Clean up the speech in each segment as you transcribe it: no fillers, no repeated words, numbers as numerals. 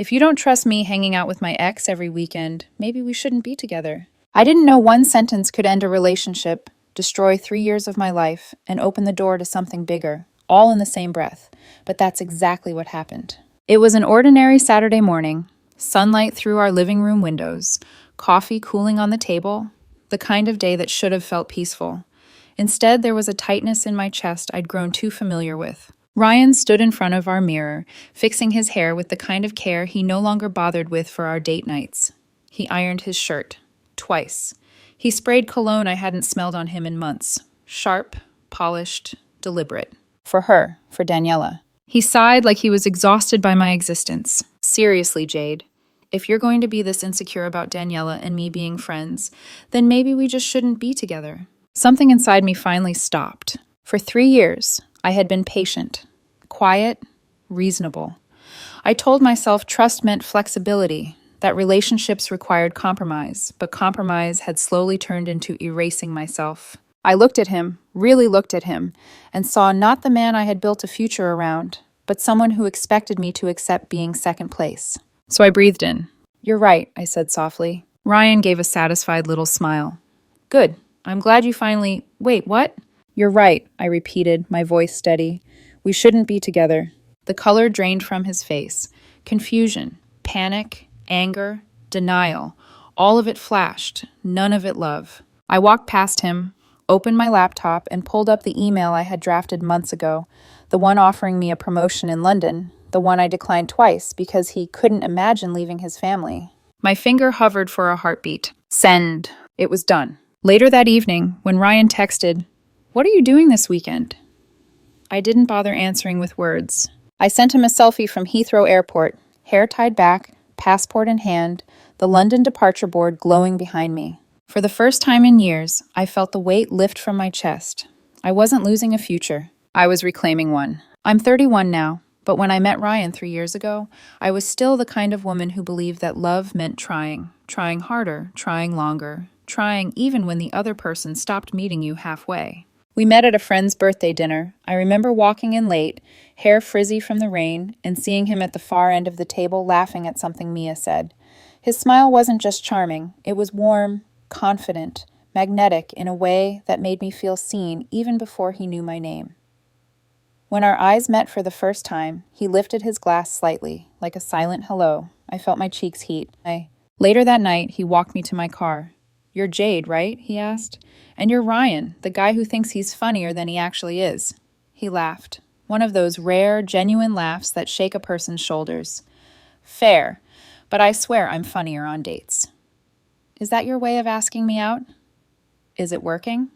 If you don't trust me hanging out with my ex every weekend, maybe we shouldn't be together. I didn't know one sentence could end a relationship, destroy 3 years of my life, and open the door to something bigger, all in the same breath. But that's exactly what happened. It was an ordinary Saturday morning, sunlight through our living room windows, coffee cooling on the table, the kind of day that should have felt peaceful. Instead, there was a tightness in my chest I'd grown too familiar with. Ryan stood in front of our mirror, fixing his hair with the kind of care he no longer bothered with for our date nights. He ironed his shirt. Twice. He sprayed cologne I hadn't smelled on him in months. Sharp, polished, deliberate. For her, for Daniela. He sighed like he was exhausted by my existence. Seriously, Jade, if you're going to be this insecure about Daniela and me being friends, then maybe we just shouldn't be together. Something inside me finally stopped. For 3 years, I had been patient, quiet, reasonable. I told myself trust meant flexibility, that relationships required compromise, but compromise had slowly turned into erasing myself. I looked at him, really looked at him, and saw not the man I had built a future around, but someone who expected me to accept being second place. So I breathed in. "You're right," I said softly. Ryan gave a satisfied little smile. "Good. I'm glad you finally— Wait, what?" "You're right," I repeated, my voice steady. "We shouldn't be together." The color drained from his face. Confusion, panic, anger, denial. All of it flashed, none of it love. I walked past him, opened my laptop, and pulled up the email I had drafted months ago, the one offering me a promotion in London, the one I declined twice because he couldn't imagine leaving his family. My finger hovered for a heartbeat. Send. It was done. Later that evening, when Ryan texted, "What are you doing this weekend?" I didn't bother answering with words. I sent him a selfie from Heathrow Airport, hair tied back, passport in hand, the London departure board glowing behind me. For the first time in years, I felt the weight lift from my chest. I wasn't losing a future. I was reclaiming one. I'm 31 now, but when I met Ryan 3 years ago, I was still the kind of woman who believed that love meant trying harder, trying longer, trying even when the other person stopped meeting you halfway. We met at a friend's birthday dinner. I remember walking in late, hair frizzy from the rain, and seeing him at the far end of the table laughing at something Mia said. His smile wasn't just charming, it was warm, confident, magnetic in a way that made me feel seen even before he knew my name. When our eyes met for the first time, he lifted his glass slightly, like a silent hello. I felt my cheeks heat. Later that night, he walked me to my car. "You're Jade, right?" he asked. "And you're Ryan, the guy who thinks he's funnier than he actually is." He laughed. One of those rare, genuine laughs that shake a person's shoulders. "Fair, but I swear I'm funnier on dates." "Is that your way of asking me out?" "Is it working?"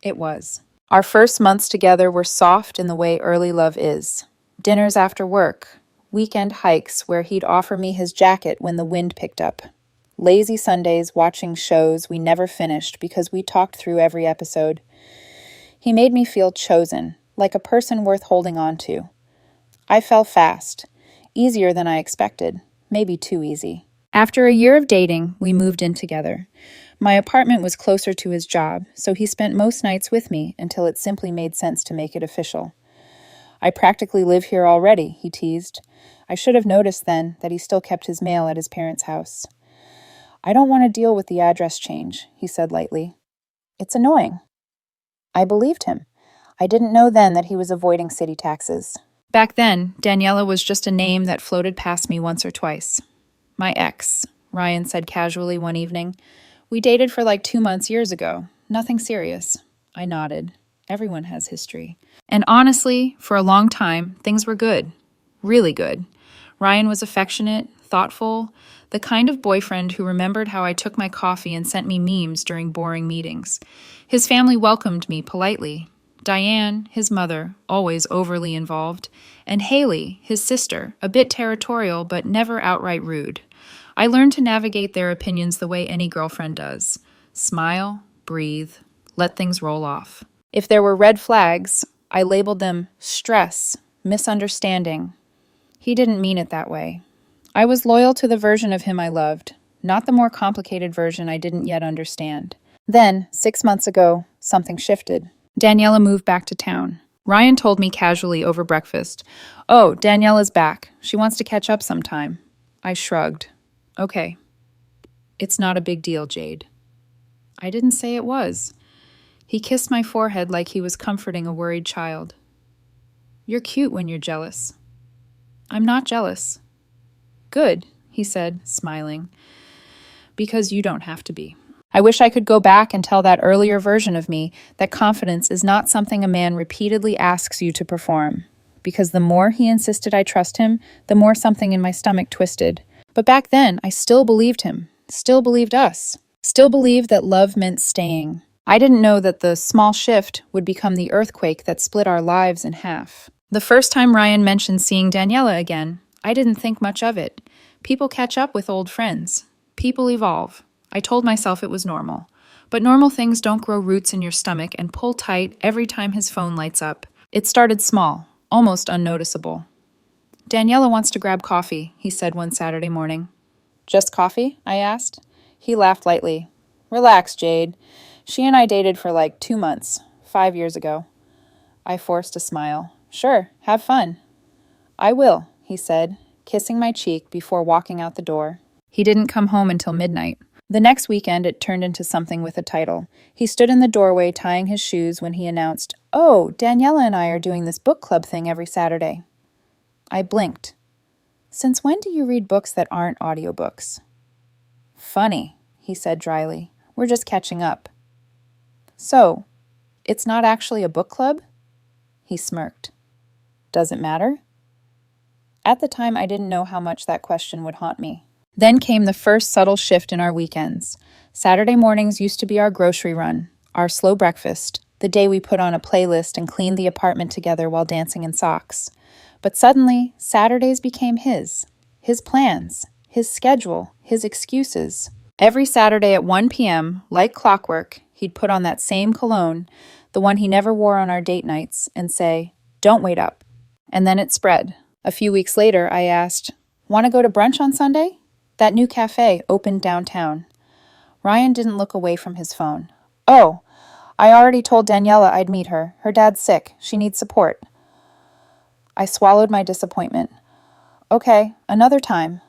It was. Our first months together were soft in the way early love is. Dinners after work, weekend hikes where he'd offer me his jacket when the wind picked up. Lazy Sundays watching shows we never finished because we talked through every episode. He made me feel chosen, like a person worth holding on to. I fell fast, easier than I expected, maybe too easy. After a year of dating, we moved in together. My apartment was closer to his job, so he spent most nights with me until it simply made sense to make it official. "I practically live here already," he teased. I should have noticed then that he still kept his mail at his parents' house. "I don't want to deal with the address change," he said lightly. "It's annoying." I believed him. I didn't know then that he was avoiding city taxes. Back then, Daniela was just a name that floated past me once or twice. "My ex," Ryan said casually one evening. "We dated for like 2 months years ago. Nothing serious." I nodded. Everyone has history. And honestly, for a long time, things were good. Really good. Ryan was affectionate, thoughtful, the kind of boyfriend who remembered how I took my coffee and sent me memes during boring meetings. His family welcomed me politely. Diane, his mother, always overly involved, and Haley, his sister, a bit territorial but never outright rude. I learned to navigate their opinions the way any girlfriend does. Smile, breathe, let things roll off. If there were red flags, I labeled them stress, misunderstanding. He didn't mean it that way. I was loyal to the version of him I loved, not the more complicated version I didn't yet understand. Then, 6 months ago, something shifted. Daniela moved back to town. Ryan told me casually over breakfast, "Oh, Daniela's back. She wants to catch up sometime." I shrugged. Okay, it's not a big deal, Jade. I didn't say it was. He kissed my forehead like he was comforting a worried child. You're cute when you're jealous. I'm not jealous. Good, he said, smiling. Because you don't have to be. I wish I could go back and tell that earlier version of me that confidence is not something a man repeatedly asks you to perform. Because the more he insisted I trust him, the more something in my stomach twisted. But back then, I still believed him, still believed us, still believed that love meant staying. I didn't know that the small shift would become the earthquake that split our lives in half. The first time Ryan mentioned seeing Daniela again, I didn't think much of it. People catch up with old friends. People evolve. I told myself it was normal. But normal things don't grow roots in your stomach and pull tight every time his phone lights up. It started small, almost unnoticeable. Daniela wants to grab coffee, he said one Saturday morning. Just coffee? I asked. He laughed lightly. Relax, Jade. She and I dated for like 2 months, 5 years ago. I forced a smile. Sure, have fun. I will, he said, kissing my cheek before walking out the door. He didn't come home until midnight. The next weekend, it turned into something with a title. He stood in the doorway tying his shoes when he announced, Oh, Daniela and I are doing this book club thing every Saturday. I blinked. Since when do you read books that aren't audiobooks? Funny, he said dryly. We're just catching up. So, it's not actually a book club? He smirked. Does it matter? At the time, I didn't know how much that question would haunt me. Then came the first subtle shift in our weekends. Saturday mornings used to be our grocery run, our slow breakfast, the day we put on a playlist and cleaned the apartment together while dancing in socks. But suddenly, Saturdays became his plans, his schedule, his excuses. Every Saturday at 1 p.m., like clockwork, he'd put on that same cologne, the one he never wore on our date nights, and say, Don't wait up. And then it spread. A few weeks later, I asked, Want to go to brunch on Sunday? That new cafe opened downtown. Ryan didn't look away from his phone. Oh, I already told Daniela I'd meet her. Her dad's sick. She needs support. I swallowed my disappointment. Okay, another time.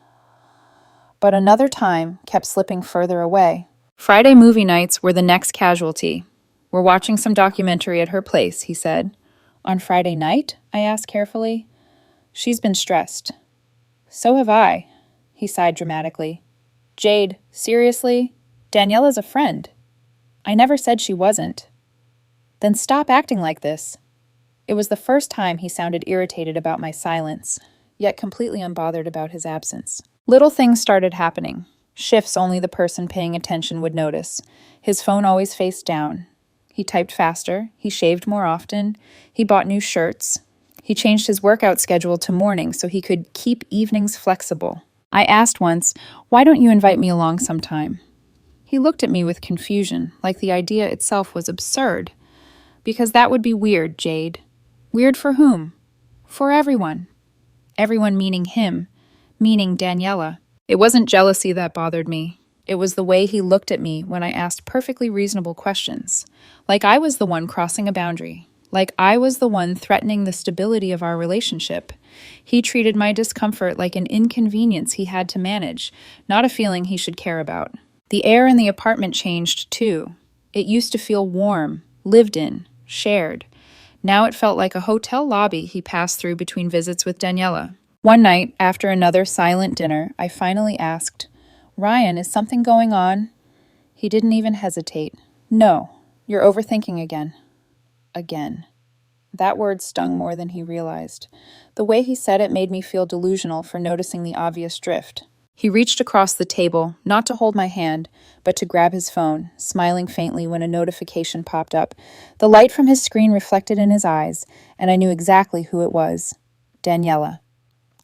But another time kept slipping further away. Friday movie nights were the next casualty. We're watching some documentary at her place, he said. On Friday night? I asked carefully. She's been stressed. So have I, he sighed dramatically. Jade, seriously? Daniela's a friend. I never said she wasn't. Then stop acting like this. It was the first time he sounded irritated about my silence, yet completely unbothered about his absence. Little things started happening. Shifts only the person paying attention would notice. His phone always faced down. He typed faster. He shaved more often. He bought new shirts. He changed his workout schedule to morning so he could keep evenings flexible. I asked once, Why don't you invite me along sometime? He looked at me with confusion, like the idea itself was absurd. Because that would be weird, Jade. Weird for whom? For everyone. Everyone meaning him, meaning Daniela. It wasn't jealousy that bothered me. It was the way he looked at me when I asked perfectly reasonable questions. Like I was the one crossing a boundary. Like I was the one threatening the stability of our relationship. He treated my discomfort like an inconvenience he had to manage, not a feeling he should care about. The air in the apartment changed, too. It used to feel warm, lived in, shared. Now it felt like a hotel lobby he passed through between visits with Daniela. One night, after another silent dinner, I finally asked, Ryan, is something going on? He didn't even hesitate. No, you're overthinking again. Again. That word stung more than he realized. The way he said it made me feel delusional for noticing the obvious drift. He reached across the table, not to hold my hand, but to grab his phone, smiling faintly when a notification popped up. The light from his screen reflected in his eyes, and I knew exactly who it was. Daniela.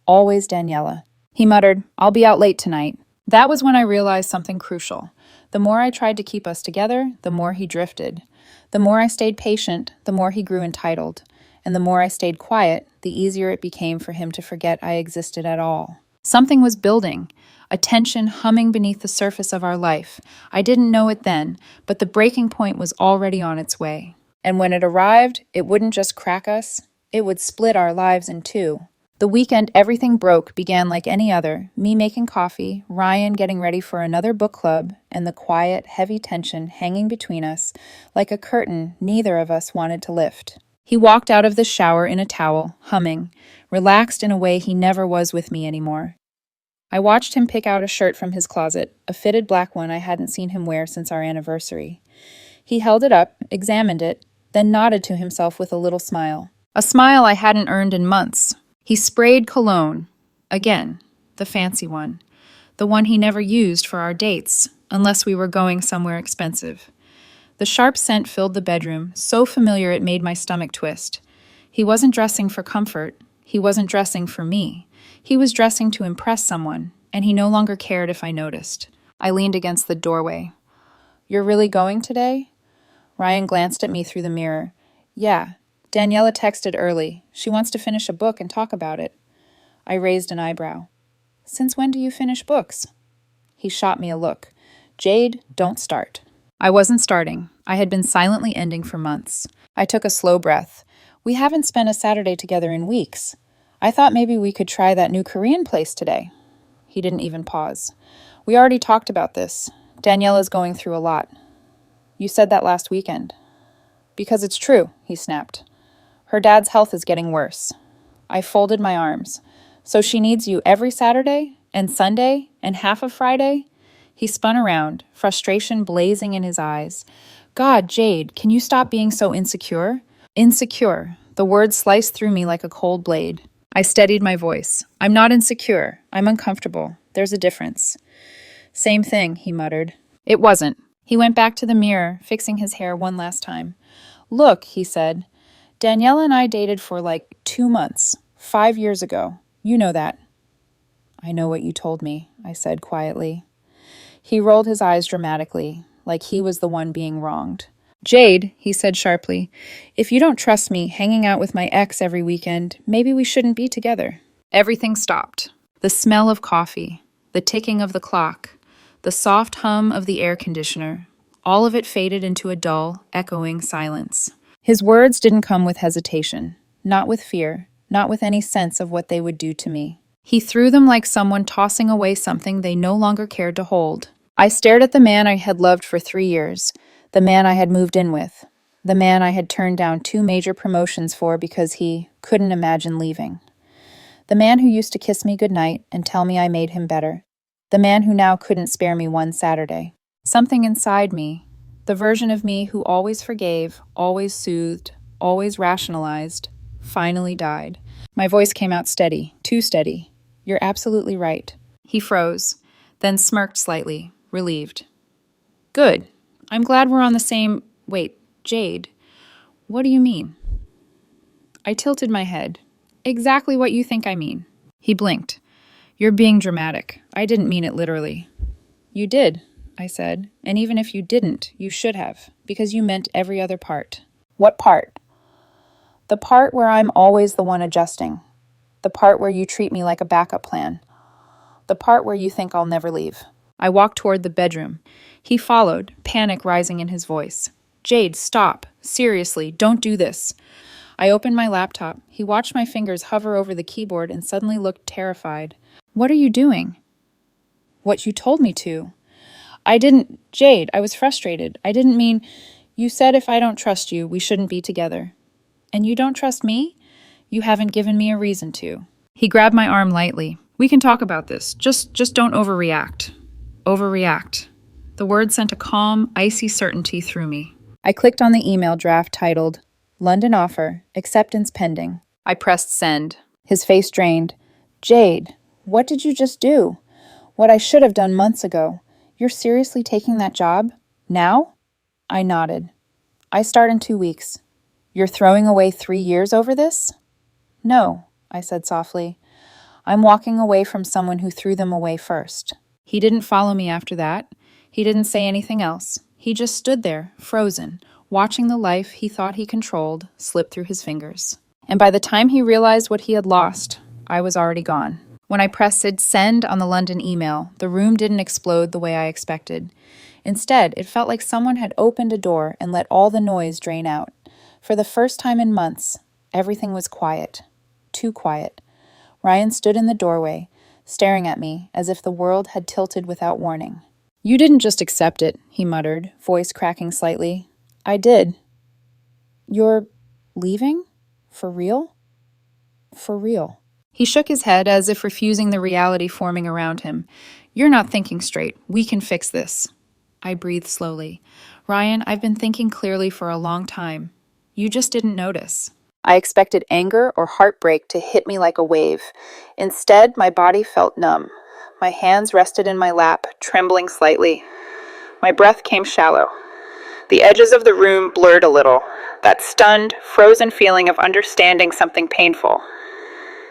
Always Daniela. He muttered, I'll be out late tonight. That was when I realized something crucial. The more I tried to keep us together, the more he drifted. The more I stayed patient, the more he grew entitled. And the more I stayed quiet, the easier it became for him to forget I existed at all. Something was building, a tension humming beneath the surface of our life. I didn't know it then, but the breaking point was already on its way. And when it arrived, it wouldn't just crack us, it would split our lives in two. The weekend everything broke began like any other, me making coffee, Ryan getting ready for another book club, and the quiet, heavy tension hanging between us like a curtain neither of us wanted to lift. He walked out of the shower in a towel, humming, relaxed in a way he never was with me anymore. I watched him pick out a shirt from his closet, a fitted black one I hadn't seen him wear since our anniversary. He held it up, examined it, then nodded to himself with a little smile. A smile I hadn't earned in months. He sprayed cologne. Again, the fancy one. The one he never used for our dates, unless we were going somewhere expensive. The sharp scent filled the bedroom, so familiar it made my stomach twist. He wasn't dressing for comfort. He wasn't dressing for me. He was dressing to impress someone, and he no longer cared if I noticed. I leaned against the doorway. "You're really going today?" Ryan glanced at me through the mirror. "Yeah. Daniela texted early. She wants to finish a book and talk about it." I raised an eyebrow. "Since when do you finish books?" He shot me a look. "Jade, don't start." I wasn't starting. I had been silently ending for months. I took a slow breath. "We haven't spent a Saturday together in weeks. I thought maybe we could try that new Korean place today." He didn't even pause. "We already talked about this. Daniela's going through a lot." "You said that last weekend." "Because it's true," he snapped. "Her dad's health is getting worse." I folded my arms. "So she needs you every Saturday, and Sunday, and half of Friday?" He spun around, frustration blazing in his eyes. "God, Jade, can you stop being so insecure?" Insecure. The word sliced through me like a cold blade. I steadied my voice. "I'm not insecure. I'm uncomfortable. There's a difference." "Same thing," he muttered. It wasn't. He went back to the mirror, fixing his hair one last time. "Look," he said. "Daniela and I dated for like 2 months, 5 years ago. You know that." "I know what you told me," I said quietly. He rolled his eyes dramatically, like he was the one being wronged. "Jade," he said sharply, "if you don't trust me hanging out with my ex every weekend, maybe we shouldn't be together." Everything stopped. The smell of coffee, the ticking of the clock, the soft hum of the air conditioner, all of it faded into a dull, echoing silence. His words didn't come with hesitation, not with fear, not with any sense of what they would do to me. He threw them like someone tossing away something they no longer cared to hold. I stared at the man I had loved for 3 years, the man I had moved in with, the man I had turned down 2 major promotions for because he couldn't imagine leaving. The man who used to kiss me goodnight and tell me I made him better. The man who now couldn't spare me one Saturday. Something inside me, the version of me who always forgave, always soothed, always rationalized, finally died. My voice came out steady, too steady. "You're absolutely right." He froze, then smirked slightly, relieved. "Good. I'm glad we're on the same— Wait, Jade, what do you mean?" I tilted my head. "Exactly what you think I mean." He blinked. "You're being dramatic. I didn't mean it literally." "You did," I said, "and even if you didn't, you should have, because you meant every other part." "What part?" "The part where I'm always the one adjusting. The part where you treat me like a backup plan. The part where you think I'll never leave." I walked toward the bedroom. He followed, panic rising in his voice. "Jade, stop. Seriously, don't do this." I opened my laptop. He watched my fingers hover over the keyboard and suddenly looked terrified. "What are you doing?" "What you told me to." "I didn't— Jade, I was frustrated. I didn't mean— You said if I don't trust you, we shouldn't be together." "And you don't trust me?" "You haven't given me a reason to." He grabbed my arm lightly. "We can talk about this. Just don't overreact." Overreact. The word sent a calm, icy certainty through me. I clicked on the email draft titled, "London offer, acceptance pending." I pressed send. His face drained. "Jade, what did you just do? What I should have done months ago. You're seriously taking that job? Now?" I nodded. "I start in 2 weeks. You're throwing away 3 years over this?" "No," I said softly. "I'm walking away from someone who threw them away first." He didn't follow me after that. He didn't say anything else. He just stood there, frozen, watching the life he thought he controlled slip through his fingers. And by the time he realized what he had lost, I was already gone. When I pressed send on the London email, the room didn't explode the way I expected. Instead, it felt like someone had opened a door and let all the noise drain out. For the first time in months, everything was quiet. Too quiet. Ryan stood in the doorway, staring at me as if the world had tilted without warning. "You didn't just accept it," he muttered, voice cracking slightly. "I did." "You're leaving? For real?" "For real." He shook his head as if refusing the reality forming around him. "You're not thinking straight. We can fix this." I breathed slowly. "Ryan, I've been thinking clearly for a long time. You just didn't notice." I expected anger or heartbreak to hit me like a wave. Instead, my body felt numb. My hands rested in my lap, trembling slightly. My breath came shallow. The edges of the room blurred a little, that stunned, frozen feeling of understanding something painful.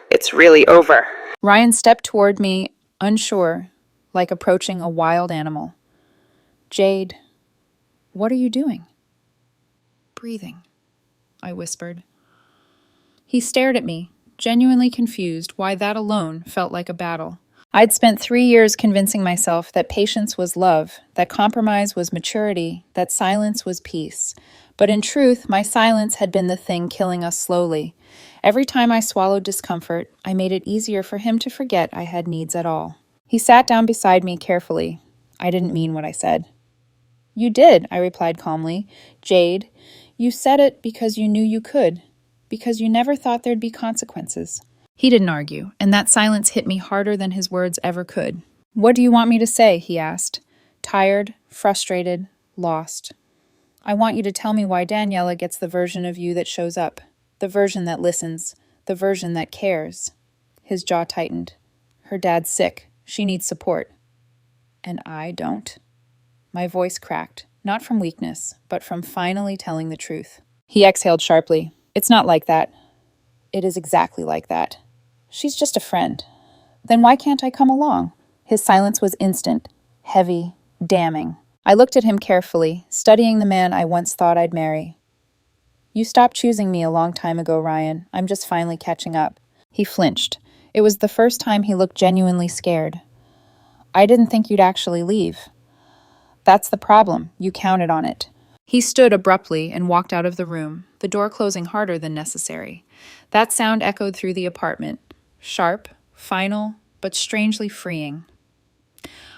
"It's really over." Ryan stepped toward me, unsure, like approaching a wild animal. "Jade, what are you doing?" "Breathing," I whispered. He stared at me, genuinely confused why that alone felt like a battle. I'd spent 3 years convincing myself that patience was love, that compromise was maturity, that silence was peace. But in truth, my silence had been the thing killing us slowly. Every time I swallowed discomfort, I made it easier for him to forget I had needs at all. He sat down beside me carefully. I didn't mean what I said. "You did," I replied calmly. "Jade, you said it because you knew you could, because you never thought there'd be consequences." He didn't argue, and that silence hit me harder than his words ever could. "What do you want me to say?" he asked. Tired, frustrated, lost. "I want you to tell me why Daniela gets the version of you that shows up, the version that listens, the version that cares." His jaw tightened. "Her dad's sick. She needs support. And I don't." My voice cracked, not from weakness, but from finally telling the truth. He exhaled sharply. "It's not like that." "It is exactly like that. She's just a friend." "Then why can't I come along?" His silence was instant, heavy, damning. I looked at him carefully, studying the man I once thought I'd marry. "You stopped choosing me a long time ago, Ryan. I'm just finally catching up." He flinched. It was the first time he looked genuinely scared. "I didn't think you'd actually leave." "That's the problem. You counted on it." He stood abruptly and walked out of the room, the door closing harder than necessary. That sound echoed through the apartment, sharp, final, but strangely freeing.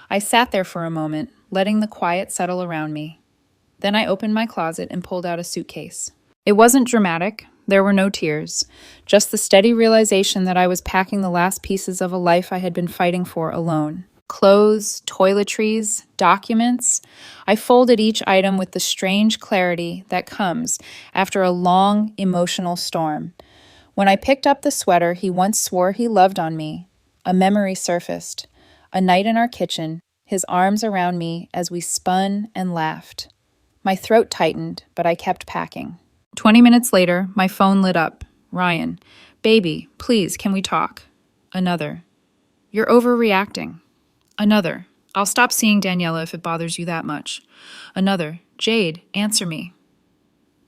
I sat there for a moment, letting the quiet settle around me. Then I opened my closet and pulled out a suitcase. It wasn't dramatic. There were no tears, just the steady realization that I was packing the last pieces of a life I had been fighting for alone. Clothes, toiletries, documents. I folded each item with the strange clarity that comes after a long, emotional storm. When I picked up the sweater he once swore he loved on me, a memory surfaced. A night in our kitchen, his arms around me as we spun and laughed. My throat tightened, but I kept packing. 20 minutes later, my phone lit up. "Ryan, baby, please, can we talk?" Another. "You're overreacting." Another. "I'll stop seeing Daniela if it bothers you that much." Another. "Jade, answer me."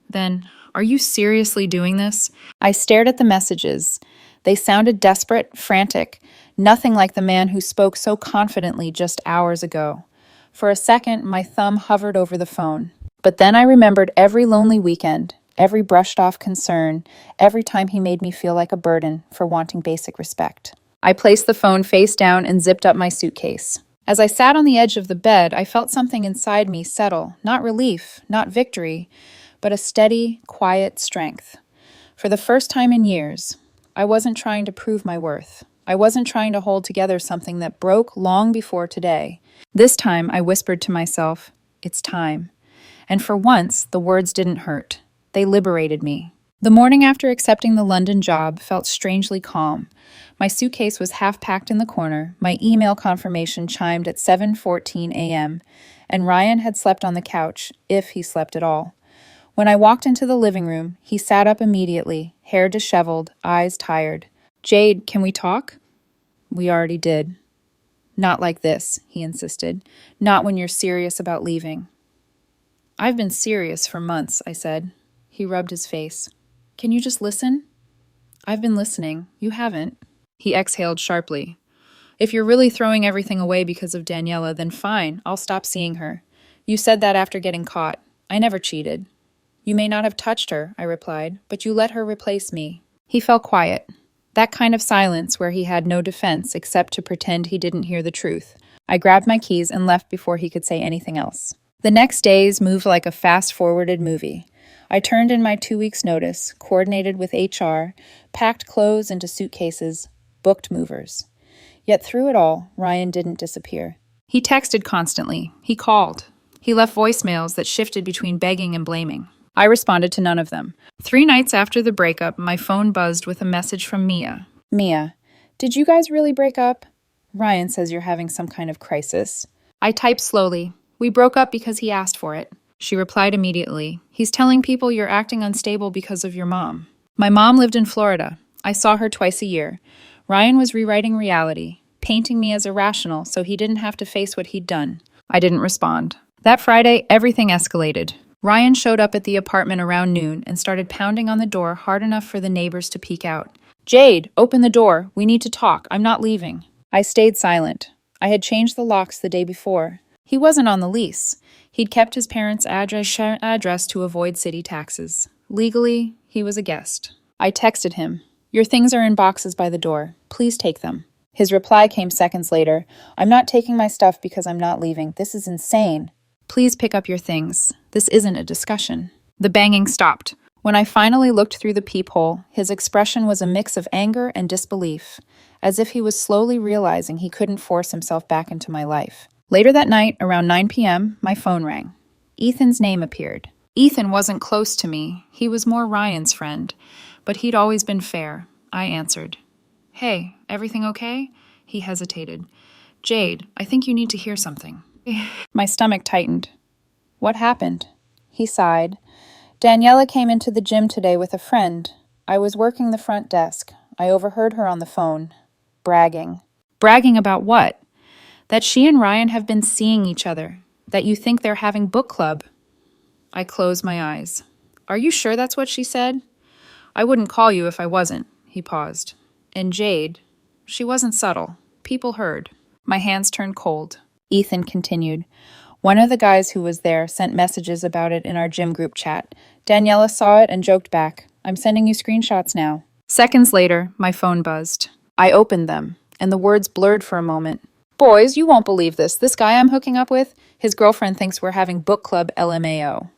Then, "Are you seriously doing this?" I stared at the messages. They sounded desperate, frantic, nothing like the man who spoke so confidently just hours ago. For a second, my thumb hovered over the phone. But then I remembered every lonely weekend, every brushed-off concern, every time he made me feel like a burden for wanting basic respect. I placed the phone face down and zipped up my suitcase. As I sat on the edge of the bed, I felt something inside me settle, not relief, not victory, but a steady, quiet strength. For the first time in years, I wasn't trying to prove my worth. I wasn't trying to hold together something that broke long before today. This time, I whispered to myself, "It's time." And for once, the words didn't hurt. They liberated me. The morning after accepting the London job felt strangely calm. My suitcase was half packed in the corner, my email confirmation chimed at 7:14 a.m., and Ryan had slept on the couch, if he slept at all. When I walked into the living room, he sat up immediately, hair disheveled, eyes tired. "Jade, can we talk?" "We already did." "Not like this," he insisted. "Not when you're serious about leaving." "I've been serious for months," I said. He rubbed his face. "Can you just listen?" "I've been listening. You haven't." He exhaled sharply. "If you're really throwing everything away because of Daniela, then fine, I'll stop seeing her. You said that after getting caught. I never cheated." "You may not have touched her," I replied, "but you let her replace me." He fell quiet. That kind of silence where he had no defense except to pretend he didn't hear the truth. I grabbed my keys and left before he could say anything else. The next days moved like a fast-forwarded movie. I turned in my 2 weeks' notice, coordinated with HR, packed clothes into suitcases, booked movers. Yet through it all, Ryan didn't disappear. He texted constantly. He called. He left voicemails that shifted between begging and blaming. I responded to none of them. 3 nights after the breakup, my phone buzzed with a message from Mia. Mia, did you guys really break up? Ryan says you're having some kind of crisis. I typed slowly. We broke up because he asked for it. She replied immediately. He's telling people you're acting unstable because of your mom. My mom lived in Florida. I saw her twice a year. Ryan was rewriting reality, painting me as irrational so he didn't have to face what he'd done. I didn't respond. That Friday, everything escalated. Ryan showed up at the apartment around noon and started pounding on the door hard enough for the neighbors to peek out. Jade, open the door. We need to talk. I'm not leaving. I stayed silent. I had changed the locks the day before. He wasn't on the lease. He'd kept his parents' address to avoid city taxes. Legally, he was a guest. I texted him. Your things are in boxes by the door. Please take them. His reply came seconds later. I'm not taking my stuff because I'm not leaving. This is insane. Please pick up your things. This isn't a discussion. The banging stopped. When I finally looked through the peephole, his expression was a mix of anger and disbelief, as if he was slowly realizing he couldn't force himself back into my life. Later that night, around 9 p.m., my phone rang. Ethan's name appeared. Ethan wasn't close to me. He was more Ryan's friend, but he'd always been fair. I answered. Hey, everything okay? He hesitated. Jade, I think you need to hear something. My stomach tightened. What happened? He sighed. Daniela came into the gym today with a friend. I was working the front desk. I overheard her on the phone, bragging. Bragging about what? That she and Ryan have been seeing each other. That you think they're having book club. I closed my eyes. Are you sure that's what she said? I wouldn't call you if I wasn't. He paused. And Jade, she wasn't subtle. People heard. My hands turned cold. Ethan continued. One of the guys who was there sent messages about it in our gym group chat. Daniela saw it and joked back. I'm sending you screenshots now. Seconds later, my phone buzzed. I opened them, and the words blurred for a moment. Boys, you won't believe this. This guy I'm hooking up with, his girlfriend thinks we're having book club LMAO.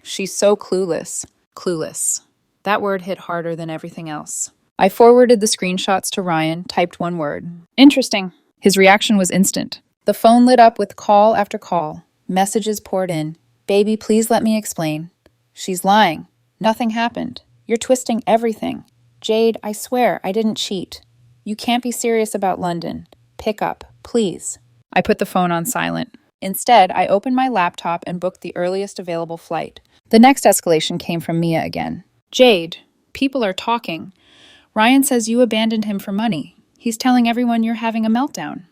She's so clueless. Clueless. That word hit harder than everything else. I forwarded the screenshots to Ryan, typed one word. Interesting. His reaction was instant. The phone lit up with call after call. Messages poured in. Baby, please let me explain. She's lying. Nothing happened. You're twisting everything. Jade, I swear, I didn't cheat. You can't be serious about London. Pick up, please. I put the phone on silent. Instead, I opened my laptop and booked the earliest available flight. The next escalation came from Mia again. Jade, people are talking. Ryan says you abandoned him for money. He's telling everyone you're having a meltdown.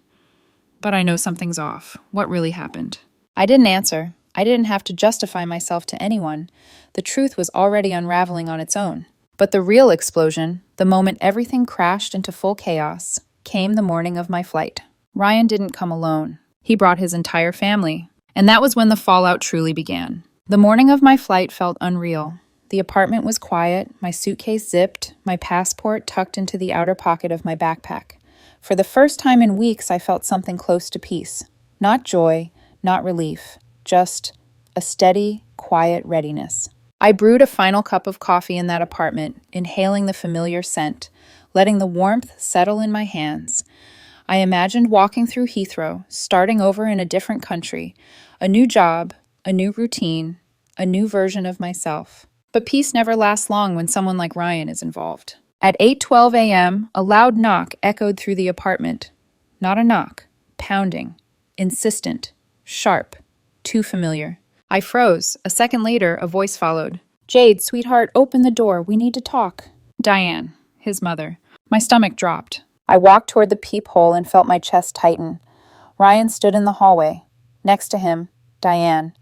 But I know something's off. What really happened? I didn't answer. I didn't have to justify myself to anyone. The truth was already unraveling on its own. But the real explosion, the moment everything crashed into full chaos, came the morning of my flight. Ryan didn't come alone. He brought his entire family. And that was when the fallout truly began. The morning of my flight felt unreal. The apartment was quiet, my suitcase zipped, my passport tucked into the outer pocket of my backpack. For the first time in weeks, I felt something close to peace. Not joy, not relief, just a steady, quiet readiness. I brewed a final cup of coffee in that apartment, inhaling the familiar scent, letting the warmth settle in my hands. I imagined walking through Heathrow, starting over in a different country, a new job, a new routine, a new version of myself. But peace never lasts long when someone like Ryan is involved. At 8:12 a.m., a loud knock echoed through the apartment. Not a knock, pounding, insistent, sharp, too familiar. I froze. A second later, a voice followed. Jade, sweetheart, open the door. We need to talk. Diane, his mother. My stomach dropped. I walked toward the peephole and felt my chest tighten. Ryan stood in the hallway. Next to him, Diane.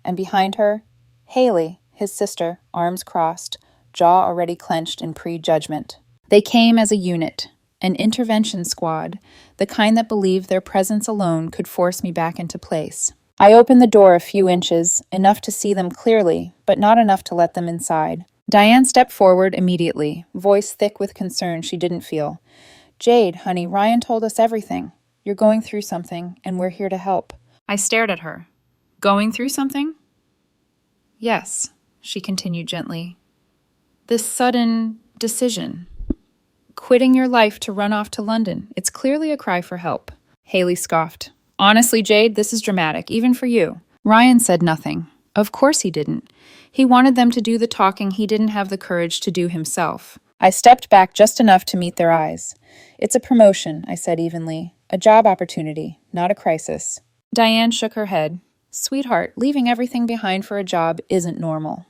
And behind her, Haley, his sister, arms crossed, jaw already clenched in pre-judgment. They came as a unit, an intervention squad, the kind that believed their presence alone could force me back into place. I opened the door a few inches, enough to see them clearly, but not enough to let them inside. Diane stepped forward immediately, voice thick with concern she didn't feel. Jade, honey, Ryan told us everything. You're going through something, and we're here to help. I stared at her. Going through something? Yes, she continued gently. This sudden decision. Quitting your life to run off to London. It's clearly a cry for help. Haley scoffed. Honestly, Jade, this is dramatic, even for you. Ryan said nothing. Of course he didn't. He wanted them to do the talking he didn't have the courage to do himself. I stepped back just enough to meet their eyes. It's a promotion, I said evenly. A job opportunity, not a crisis. Diane shook her head. Sweetheart, leaving everything behind for a job isn't normal.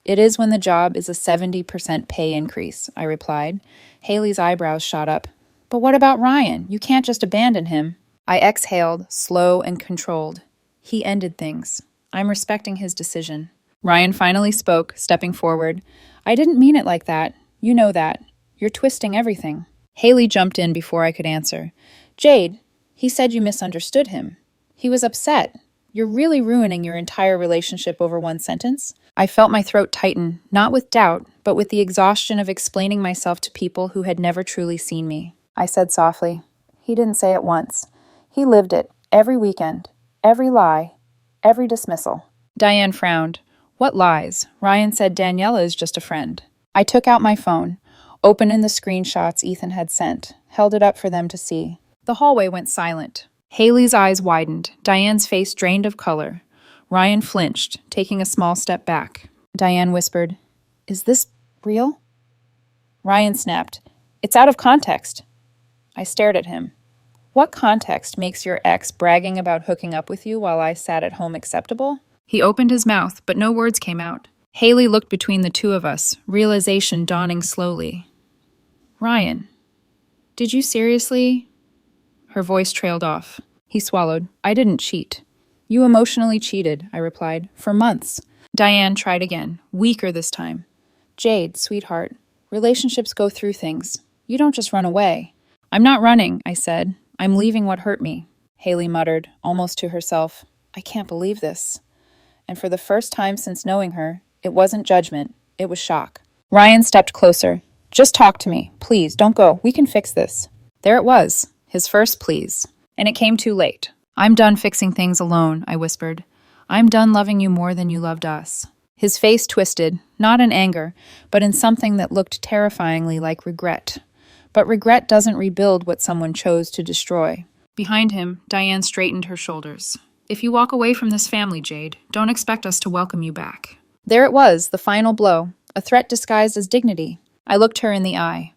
It is when the job is a 70% pay increase, I replied. Haley's eyebrows shot up. But what about Ryan? You can't just abandon him. I exhaled, slow and controlled. He ended things. I'm respecting his decision. Ryan finally spoke, stepping forward. I didn't mean it like that. You know that. You're twisting everything. Haley jumped in before I could answer. Jade, he said you misunderstood him. He was upset. You're really ruining your entire relationship over one sentence. I felt my throat tighten, not with doubt, but with the exhaustion of explaining myself to people who had never truly seen me. I said softly, he didn't say it once. He lived it, every weekend, every lie, every dismissal. Diane frowned. What lies? Ryan said Daniela is just a friend. I took out my phone, opened in the screenshots Ethan had sent, held it up for them to see. The hallway went silent. Haley's eyes widened, Diane's face drained of color. Ryan flinched, taking a small step back. Diane whispered, Is this real? Ryan snapped, It's out of context. I stared at him. What context makes your ex bragging about hooking up with you while I sat at home acceptable? He opened his mouth, but no words came out. Haley looked between the two of us, realization dawning slowly. Ryan, did you seriously? Her voice trailed off. He swallowed. I didn't cheat. You emotionally cheated, I replied, for months. Diane tried again, weaker this time. Jade, sweetheart, relationships go through things. You don't just run away. I'm not running, I said. I'm leaving what hurt me. Haley muttered, almost to herself. I can't believe this. And for the first time since knowing her, it wasn't judgment, it was shock. Ryan stepped closer. Just talk to me. Please, don't go. We can fix this. There it was, his first please. And it came too late. I'm done fixing things alone, I whispered. I'm done loving you more than you loved us. His face twisted, not in anger, but in something that looked terrifyingly like regret. But regret doesn't rebuild what someone chose to destroy. Behind him, Diane straightened her shoulders. If you walk away from this family, Jade, don't expect us to welcome you back. There it was, the final blow, a threat disguised as dignity. I looked her in the eye.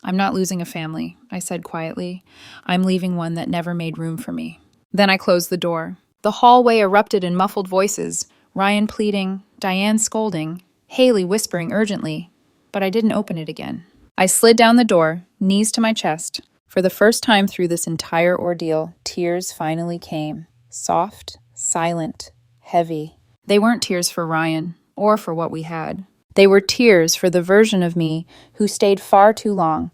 I'm not losing a family, I said quietly. I'm leaving one that never made room for me. Then I closed the door. The hallway erupted in muffled voices, Ryan pleading, Diane scolding, Haley whispering urgently, but I didn't open it again. I slid down the door, knees to my chest. For the first time through this entire ordeal, tears finally came. Soft, silent, heavy. They weren't tears for Ryan, or for what we had. They were tears for the version of me who stayed far too long,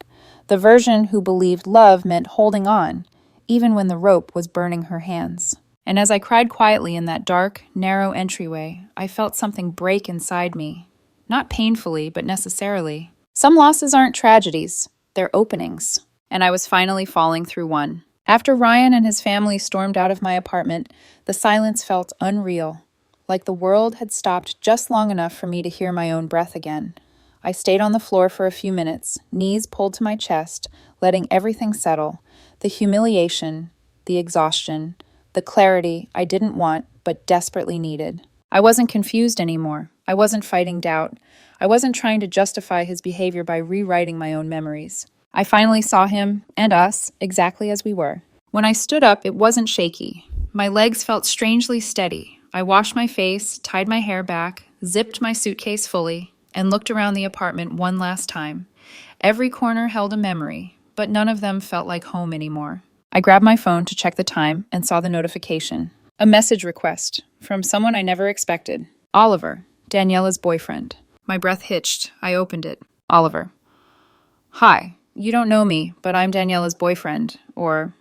the version who believed love meant holding on, even when the rope was burning her hands. And as I cried quietly in that dark, narrow entryway, I felt something break inside me. Not painfully, but necessarily. Some losses aren't tragedies, they're openings. And I was finally falling through one. After Ryan and his family stormed out of my apartment, the silence felt unreal, like the world had stopped just long enough for me to hear my own breath again. I stayed on the floor for a few minutes, knees pulled to my chest, letting everything settle, the humiliation, the exhaustion, the clarity I didn't want but desperately needed. I wasn't confused anymore. I wasn't fighting doubt. I wasn't trying to justify his behavior by rewriting my own memories. I finally saw him, and us, exactly as we were. When I stood up, it wasn't shaky. My legs felt strangely steady. I washed my face, tied my hair back, zipped my suitcase fully, and looked around the apartment one last time. Every corner held a memory, but none of them felt like home anymore. I grabbed my phone to check the time and saw the notification. A message request from someone I never expected. Oliver, Daniela's boyfriend. My breath hitched. I opened it. Oliver. Hi. You don't know me, but I'm Daniela's boyfriend, or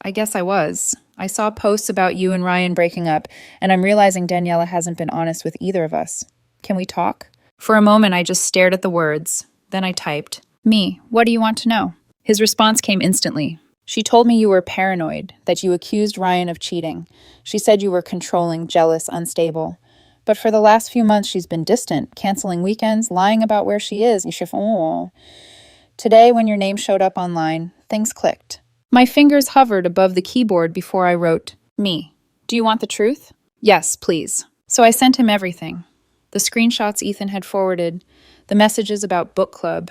I guess I was. I saw posts about you and Ryan breaking up, and I'm realizing Daniela hasn't been honest with either of us. Can we talk? For a moment, I just stared at the words. Then I typed, "Me, what do you want to know?" His response came instantly. "She told me you were paranoid, that you accused Ryan of cheating. She said you were controlling, jealous, unstable. But for the last few months, she's been distant, canceling weekends, lying about where she is. Today, when your name showed up online, things clicked." My fingers hovered above the keyboard before I wrote, "Me, do you want the truth?" "Yes, please." So I sent him everything. The screenshots Ethan had forwarded, the messages about book club,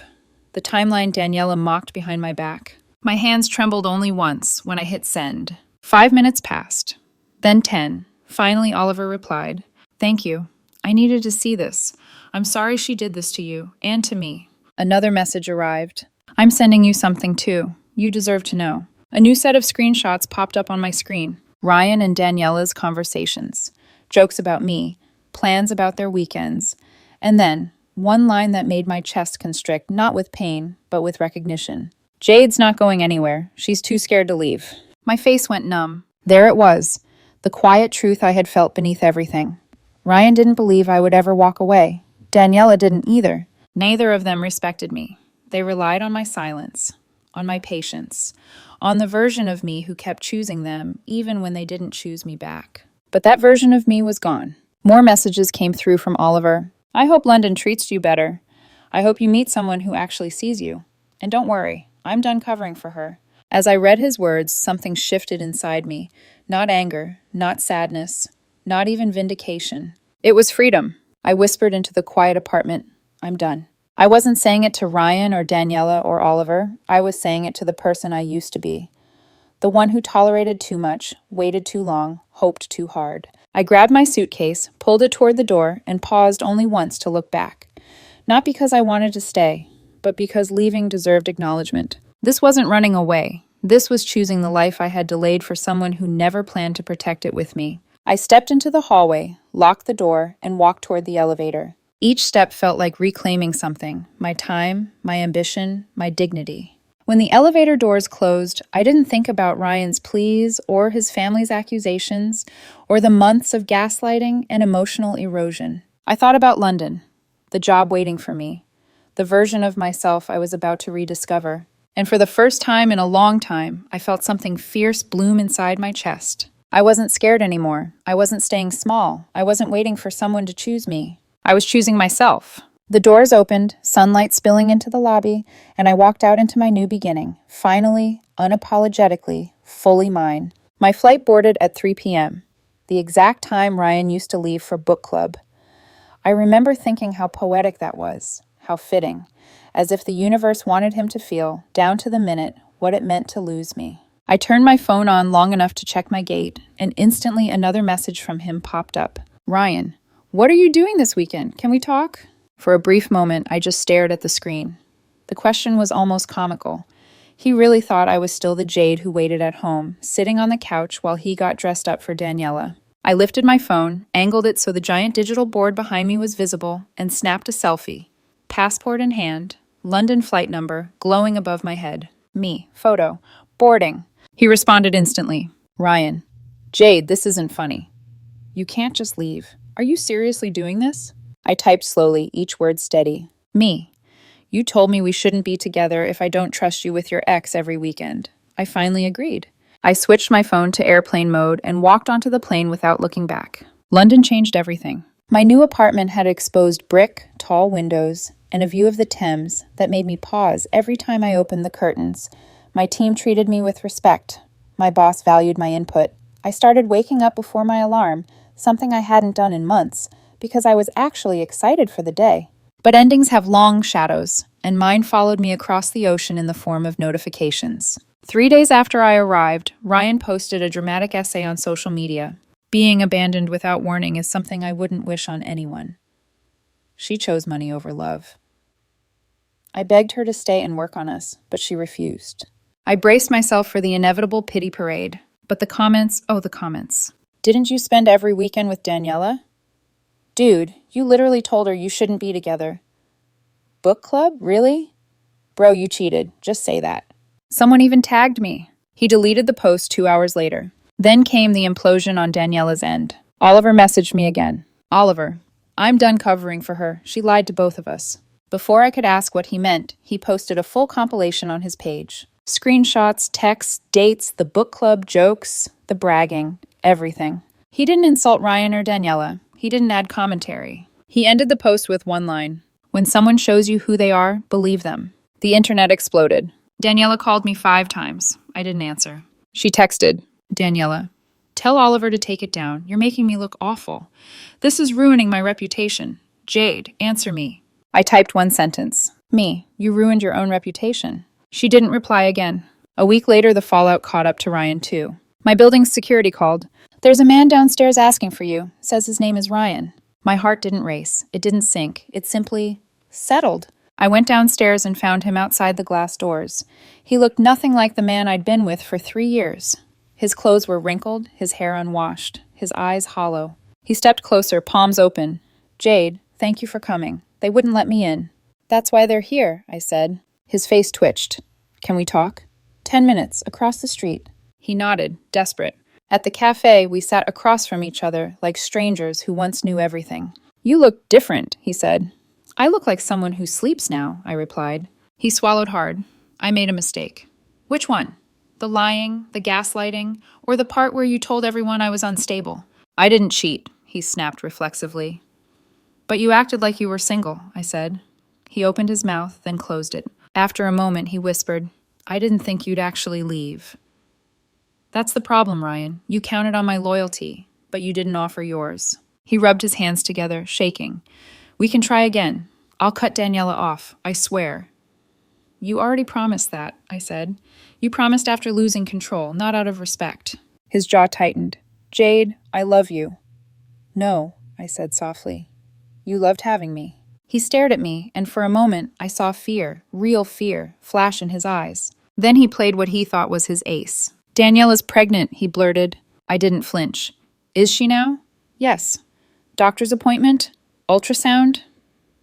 the timeline Daniela mocked behind my back. My hands trembled only once when I hit send. 5 minutes passed, then 10. Finally, Oliver replied, "Thank you. I needed to see this. I'm sorry she did this to you and to me." Another message arrived. "I'm sending you something too. You deserve to know." A new set of screenshots popped up on my screen. Ryan and Daniela's conversations, jokes about me, plans about their weekends, and then one line that made my chest constrict, not with pain, but with recognition. "Jade's not going anywhere. She's too scared to leave." My face went numb. There it was, the quiet truth I had felt beneath everything. Ryan didn't believe I would ever walk away. Daniela didn't either. Neither of them respected me. They relied on my silence, on my patience, on the version of me who kept choosing them, even when they didn't choose me back. But that version of me was gone. More messages came through from Oliver. "I hope London treats you better. I hope you meet someone who actually sees you. And don't worry, I'm done covering for her." As I read his words, something shifted inside me. Not anger, not sadness, not even vindication. It was freedom. I whispered into the quiet apartment, "I'm done." I wasn't saying it to Ryan or Daniela or Oliver. I was saying it to the person I used to be. The one who tolerated too much, waited too long, hoped too hard. I grabbed my suitcase, pulled it toward the door, and paused only once to look back. Not because I wanted to stay, but because leaving deserved acknowledgement. This wasn't running away. This was choosing the life I had delayed for someone who never planned to protect it with me. I stepped into the hallway, locked the door, and walked toward the elevator. Each step felt like reclaiming something, my time, my ambition, my dignity. When the elevator doors closed, I didn't think about Ryan's pleas or his family's accusations or the months of gaslighting and emotional erosion. I thought about London, the job waiting for me, the version of myself I was about to rediscover. And for the first time in a long time, I felt something fierce bloom inside my chest. I wasn't scared anymore. I wasn't staying small. I wasn't waiting for someone to choose me. I was choosing myself. The doors opened, sunlight spilling into the lobby, and I walked out into my new beginning, finally, unapologetically, fully mine. My flight boarded at 3 p.m., the exact time Ryan used to leave for book club. I remember thinking how poetic that was, how fitting, as if the universe wanted him to feel, down to the minute, what it meant to lose me. I turned my phone on long enough to check my gate, and instantly another message from him popped up. "Ryan, what are you doing this weekend? Can we talk?" For a brief moment, I just stared at the screen. The question was almost comical. He really thought I was still the Jade who waited at home, sitting on the couch while he got dressed up for Daniela. I lifted my phone, angled it so the giant digital board behind me was visible, and snapped a selfie. Passport in hand, London flight number, glowing above my head. Me, photo, boarding. He responded instantly. "Ryan, Jade, this isn't funny. You can't just leave. Are you seriously doing this?" I typed slowly, each word steady. "Me, you told me we shouldn't be together if I don't trust you with your ex every weekend." I finally agreed. I switched my phone to airplane mode and walked onto the plane without looking back. London changed everything. My new apartment had exposed brick, tall windows, and a view of the Thames that made me pause every time I opened the curtains. My team treated me with respect. My boss valued my input. I started waking up before my alarm, something I hadn't done in months, because I was actually excited for the day. But endings have long shadows, and mine followed me across the ocean in the form of notifications. 3 days after I arrived, Ryan posted a dramatic essay on social media. "Being abandoned without warning is something I wouldn't wish on anyone. She chose money over love." I begged her to stay and work on us, but she refused. I braced myself for the inevitable pity parade, but the comments, oh, the comments. "Didn't you spend every weekend with Daniela? Dude, you literally told her you shouldn't be together. Book club? Really? Bro, you cheated. Just say that." Someone even tagged me. He deleted the post 2 hours later. Then came the implosion on Daniela's end. Oliver messaged me again. "Oliver, I'm done covering for her. She lied to both of us. Before I could ask what he meant, he posted a full compilation on his page. Screenshots, texts, dates, the book club, jokes, the bragging, everything. He didn't insult Ryan or Daniela. He didn't add commentary. He ended the post with one line. When someone shows you who they are, believe them. The internet exploded. Daniela called me 5 times. I didn't answer. She texted, Daniela, tell Oliver to take it down. You're making me look awful. This is ruining my reputation. Jade, answer me. I typed one sentence. Me, you ruined your own reputation. She didn't reply again. A week later, the fallout caught up to Ryan, too. My building's security called. There's a man downstairs asking for you. Says his name is Ryan. My heart didn't race. It didn't sink. It simply settled. I went downstairs and found him outside the glass doors. He looked nothing like the man I'd been with for 3 years. His clothes were wrinkled, his hair unwashed, his eyes hollow. He stepped closer, palms open. Jade, thank you for coming. They wouldn't let me in. That's why they're here, I said. His face twitched. Can we talk? 10 minutes, across the street. He nodded, desperate. At the cafe, we sat across from each other like strangers who once knew everything. You look different, he said. I look like someone who sleeps now, I replied. He swallowed hard. I made a mistake. Which one? The lying, the gaslighting, or the part where you told everyone I was unstable? I didn't cheat, he snapped reflexively. But you acted like you were single, I said. He opened his mouth, then closed it. After a moment, he whispered, I didn't think you'd actually leave. That's the problem, Ryan. You counted on my loyalty, but you didn't offer yours. He rubbed his hands together, shaking. We can try again. I'll cut Daniela off, I swear. You already promised that, I said. You promised after losing control, not out of respect. His jaw tightened. Jade, I love you. No, I said softly. You loved having me. He stared at me, and for a moment I saw fear, real fear, flash in his eyes. Then he played what he thought was his ace. Daniela's pregnant, he blurted. I didn't flinch. Is she now? Yes. Doctor's appointment? Ultrasound?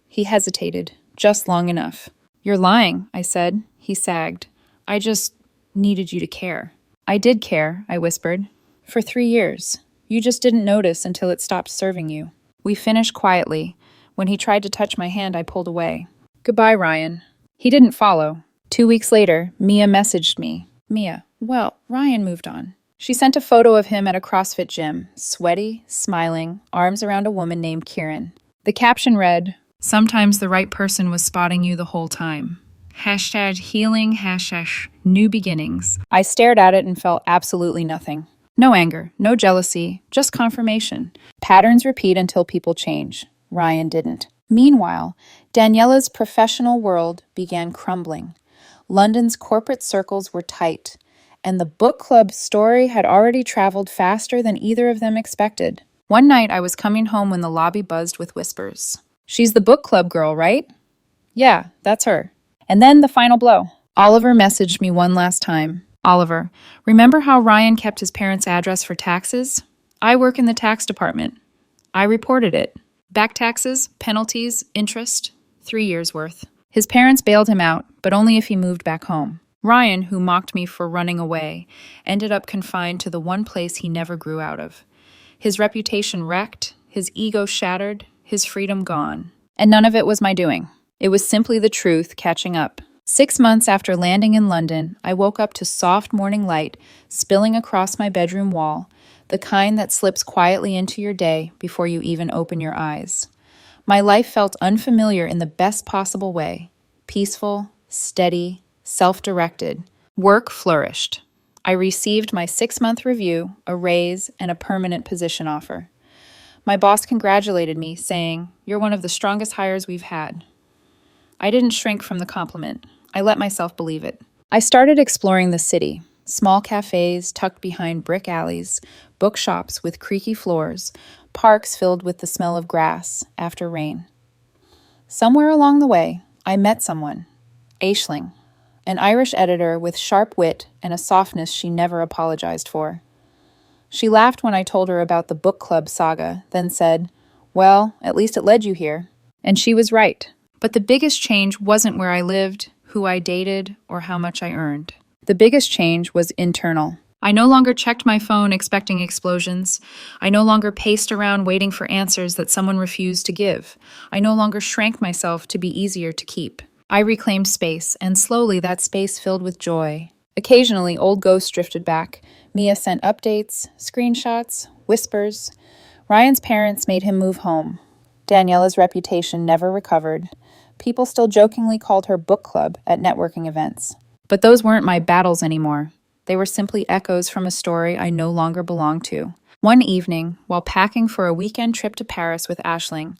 He hesitated, just long enough. You're lying, I said. He sagged. I just needed you to care. I did care, I whispered. For 3 years. You just didn't notice until it stopped serving you. We finished quietly. When he tried to touch my hand, I pulled away. Goodbye, Ryan. He didn't follow. 2 weeks later, Mia messaged me. Mia, well, Ryan moved on. She sent a photo of him at a CrossFit gym, sweaty, smiling, arms around a woman named Kieran. The caption read, Sometimes the right person was spotting you the whole time. #healing, #new beginnings. I stared at it and felt absolutely nothing. No anger, no jealousy, just confirmation. Patterns repeat until people change. Ryan didn't. Meanwhile, Daniela's professional world began crumbling. London's corporate circles were tight, and the book club story had already traveled faster than either of them expected. One night I was coming home when the lobby buzzed with whispers. She's the book club girl, right? Yeah, that's her. And then the final blow. Oliver messaged me one last time. Oliver, remember how Ryan kept his parents' address for taxes? I work in the tax department. I reported it. Back taxes, penalties, interest, 3 years' worth. His parents bailed him out, but only if he moved back home. Ryan, who mocked me for running away, ended up confined to the one place he never grew out of. His reputation wrecked, his ego shattered, his freedom gone. And none of it was my doing. It was simply the truth catching up. 6 months after landing in London, I woke up to soft morning light spilling across my bedroom wall, the kind that slips quietly into your day before you even open your eyes. My life felt unfamiliar in the best possible way. Peaceful, steady, self-directed. Work flourished. I received my 6-month review, a raise, and a permanent position offer. My boss congratulated me, saying, "You're one of the strongest hires we've had." I didn't shrink from the compliment. I let myself believe it. I started exploring the city. Small cafes tucked behind brick alleys, bookshops with creaky floors, parks filled with the smell of grass after rain. Somewhere along the way, I met someone, Aisling, an Irish editor with sharp wit and a softness she never apologized for. She laughed when I told her about the book club saga, then said, "Well, at least it led you here." And she was right. But the biggest change wasn't where I lived, who I dated, or how much I earned. The biggest change was internal. I no longer checked my phone expecting explosions. I no longer paced around waiting for answers that someone refused to give. I no longer shrank myself to be easier to keep. I reclaimed space, and slowly that space filled with joy. Occasionally, old ghosts drifted back. Mia sent updates, screenshots, whispers. Ryan's parents made him move home. Daniela's reputation never recovered. People still jokingly called her book club at networking events. But those weren't my battles anymore. They were simply echoes from a story I no longer belonged to. One evening, while packing for a weekend trip to Paris with Aisling,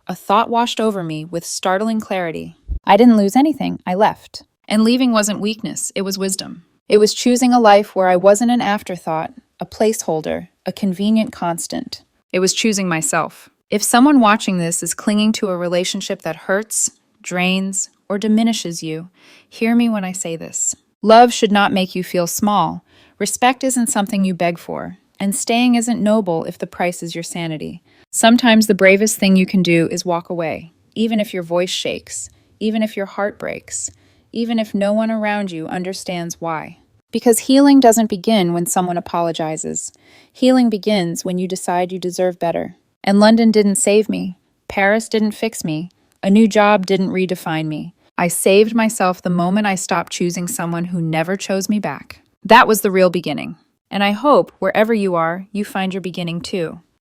a thought washed over me with startling clarity. I didn't lose anything, I left. And leaving wasn't weakness, it was wisdom. It was choosing a life where I wasn't an afterthought, a placeholder, a convenient constant. It was choosing myself. If someone watching this is clinging to a relationship that hurts, drains, or diminishes you, hear me when I say this. Love should not make you feel small. Respect isn't something you beg for. And staying isn't noble if the price is your sanity. Sometimes the bravest thing you can do is walk away, even if your voice shakes, even if your heart breaks, even if no one around you understands why. Because healing doesn't begin when someone apologizes. Healing begins when you decide you deserve better. And London didn't save me. Paris didn't fix me. A new job didn't redefine me. I saved myself the moment I stopped choosing someone who never chose me back. That was the real beginning. And I hope, wherever you are, you find your beginning too.